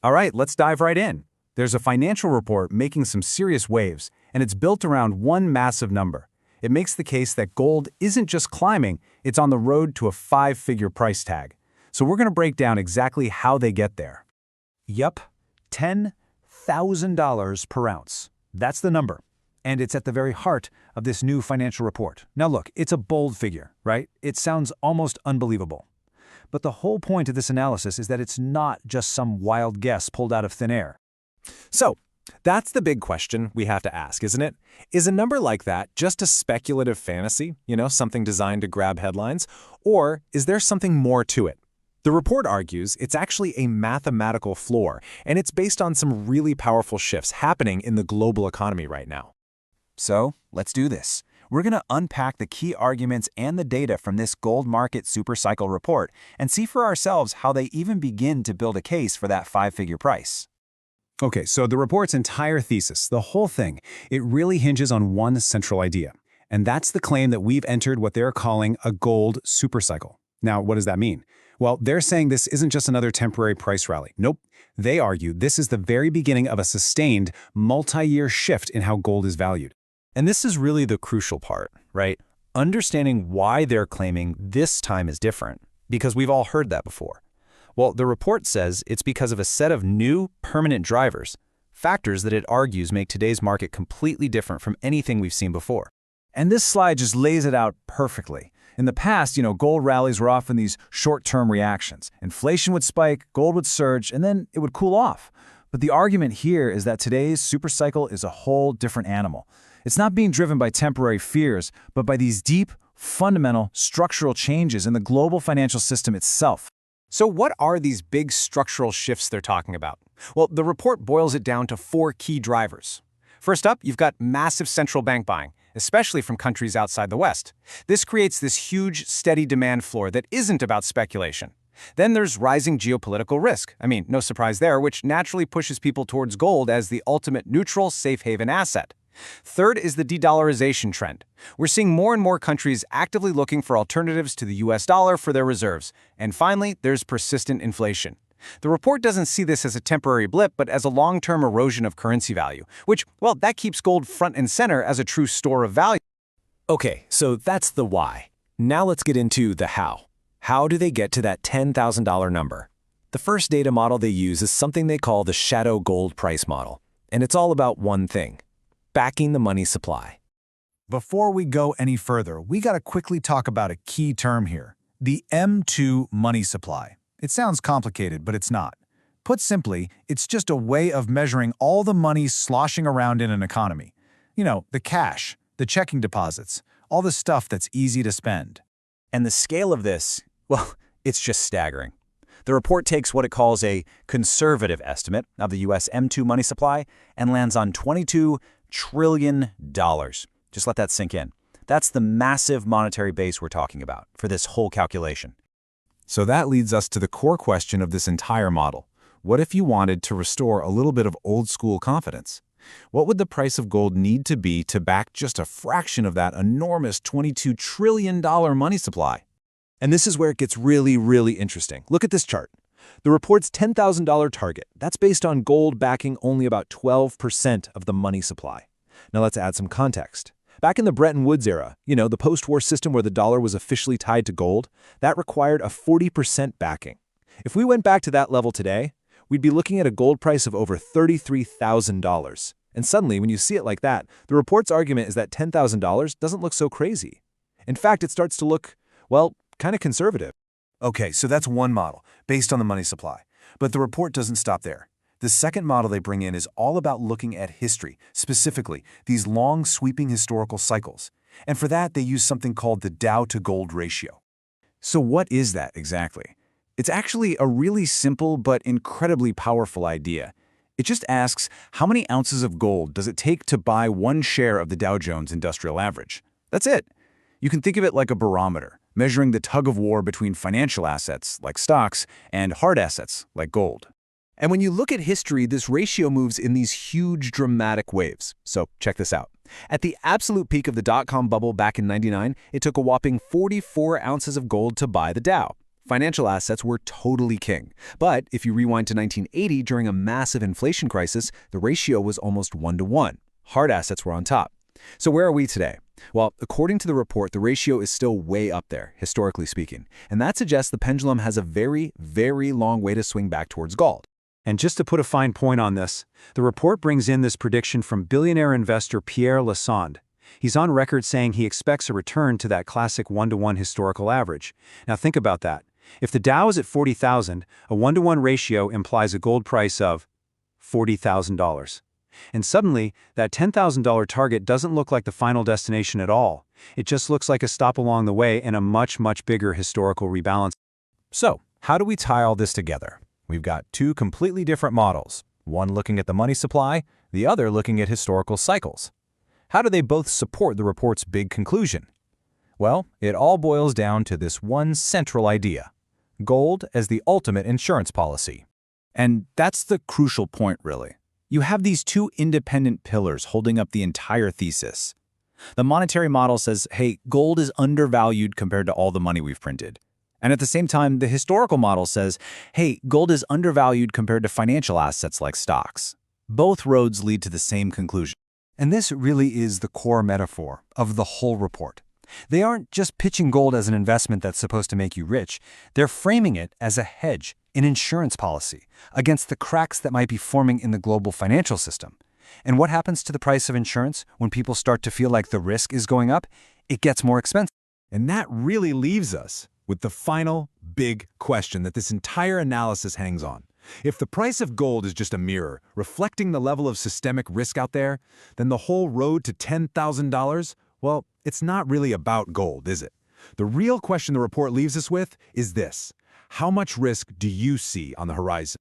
All right, let's dive right in. There's a financial report making some serious waves, and it's built around one massive number. It makes the case that gold isn't just climbing, it's on the road to a five-figure price tag. So we're going to break down exactly how they get there. Yup, $10,000 per ounce. That's the number. And it's at the very heart of this new financial report. Now look, it's a bold figure, right? It sounds almost unbelievable. But the whole point of this analysis is that it's not just some wild guess pulled out of thin air. So, that's the big question we have to ask, isn't it? Is a number like that just a speculative fantasy, something designed to grab headlines? Or is there something more to it? The report argues it's actually a mathematical floor, and it's based on some really powerful shifts happening in the global economy right now. So, let's do this. We're going to unpack the key arguments and the data from this gold market supercycle report and see for ourselves how they even begin to build a case for that five-figure price. Okay, so the report's entire thesis, the whole thing, it really hinges on one central idea. And that's the claim that we've entered what they're calling a gold supercycle. Now, what does that mean? Well, they're saying this isn't just another temporary price rally. Nope. They argue this is the very beginning of a sustained, multi-year shift in how gold is valued. And this is really the crucial part, right? Understanding why they're claiming this time is different, because we've all heard that before. Well, the report says it's because of a set of new, permanent drivers, factors that it argues make today's market completely different from anything we've seen before. And this slide just lays it out perfectly. In the past, gold rallies were often these short-term reactions. Inflation would spike, gold would surge, and then it would cool off. But the argument here is that today's supercycle is a whole different animal. It's not being driven by temporary fears, but by these deep, fundamental, structural changes in the global financial system itself. So what are these big structural shifts they're talking about? Well, the report boils it down to four key drivers. First up, you've got massive central bank buying, especially from countries outside the West. This creates this huge, steady demand floor that isn't about speculation. Then there's rising geopolitical risk. No surprise there, which naturally pushes people towards gold as the ultimate neutral, safe haven asset. Third is the de-dollarization trend. We're seeing more and more countries actively looking for alternatives to the US dollar for their reserves. And finally, there's persistent inflation. The report doesn't see this as a temporary blip, but as a long-term erosion of currency value, which, well, that keeps gold front and center as a true store of value. Okay, so that's the why. Now let's get into the how. How do they get to that $10,000 number? The first data model they use is something they call the shadow gold price model. And it's all about one thing: backing the money supply. Before we go any further, we got to quickly talk about a key term here: the M2 money supply. It sounds complicated, but it's not. Put simply, it's just a way of measuring all the money sloshing around in an economy. The cash, the checking deposits, all the stuff that's easy to spend. And the scale of this, well, it's just staggering. The report takes what it calls a conservative estimate of the US M2 money supply and lands on $22 trillion. Just let that sink in. That's the massive monetary base we're talking about for this whole calculation. So that leads us to the core question of this entire model. What if you wanted to restore a little bit of old-school confidence? What would the price of gold need to be to back just a fraction of that enormous $22 trillion money supply? And this is where it gets really, really interesting. Look at this chart. The report's $10,000 target, that's based on gold backing only about 12% of the money supply. Now let's add some context. Back in the Bretton Woods era, the post-war system where the dollar was officially tied to gold, that required a 40% backing. If we went back to that level today, we'd be looking at a gold price of over $33,000. And suddenly, when you see it like that, the report's argument is that $10,000 doesn't look so crazy. In fact, it starts to look, well, kind of conservative. Okay, so that's one model, based on the money supply. But the report doesn't stop there. The second model they bring in is all about looking at history, specifically these long, sweeping historical cycles. And for that, they use something called the Dow-to-Gold Ratio. So what is that exactly? It's actually a really simple but incredibly powerful idea. It just asks, how many ounces of gold does it take to buy one share of the Dow Jones Industrial Average? That's it. You can think of it like a barometer, measuring the tug-of-war between financial assets, like stocks, and hard assets, like gold. And when you look at history, this ratio moves in these huge, dramatic waves. So check this out. At the absolute peak of the dot-com bubble back in '99, it took a whopping 44 ounces of gold to buy the Dow. financial assets were totally king. But if you rewind to 1980 during a massive inflation crisis, the ratio was almost 1-to-1. Hard assets were on top. So where are we today? Well, according to the report, the ratio is still way up there, historically speaking. And that suggests the pendulum has a very, very long way to swing back towards gold. And just to put a fine point on this, the report brings in this prediction from billionaire investor Pierre Lassonde. He's on record saying he expects a return to that classic 1-to-1 historical average. Now think about that. If the Dow is at 40,000, a 1-to-1 ratio implies a gold price of $40,000. And suddenly, that $10,000 target doesn't look like the final destination at all. It just looks like a stop along the way in a much, much bigger historical rebalance. So, how do we tie all this together? We've got two completely different models, one looking at the money supply, the other looking at historical cycles. How do they both support the report's big conclusion? Well, it all boils down to this one central idea: gold as the ultimate insurance policy. And that's the crucial point, really. You have these two independent pillars holding up the entire thesis. The monetary model says, hey, gold is undervalued compared to all the money we've printed. And at the same time, the historical model says, hey, gold is undervalued compared to financial assets like stocks. Both roads lead to the same conclusion. And this really is the core metaphor of the whole report. They aren't just pitching gold as an investment that's supposed to make you rich. They're framing it as a hedge, an insurance policy, against the cracks that might be forming in the global financial system. And what happens to the price of insurance when people start to feel like the risk is going up? It gets more expensive. And that really leaves us with the final big question that this entire analysis hangs on. If the price of gold is just a mirror reflecting the level of systemic risk out there, then the whole road to $10,000, well, it's not really about gold, is it? The real question the report leaves us with is this: how much risk do you see on the horizon?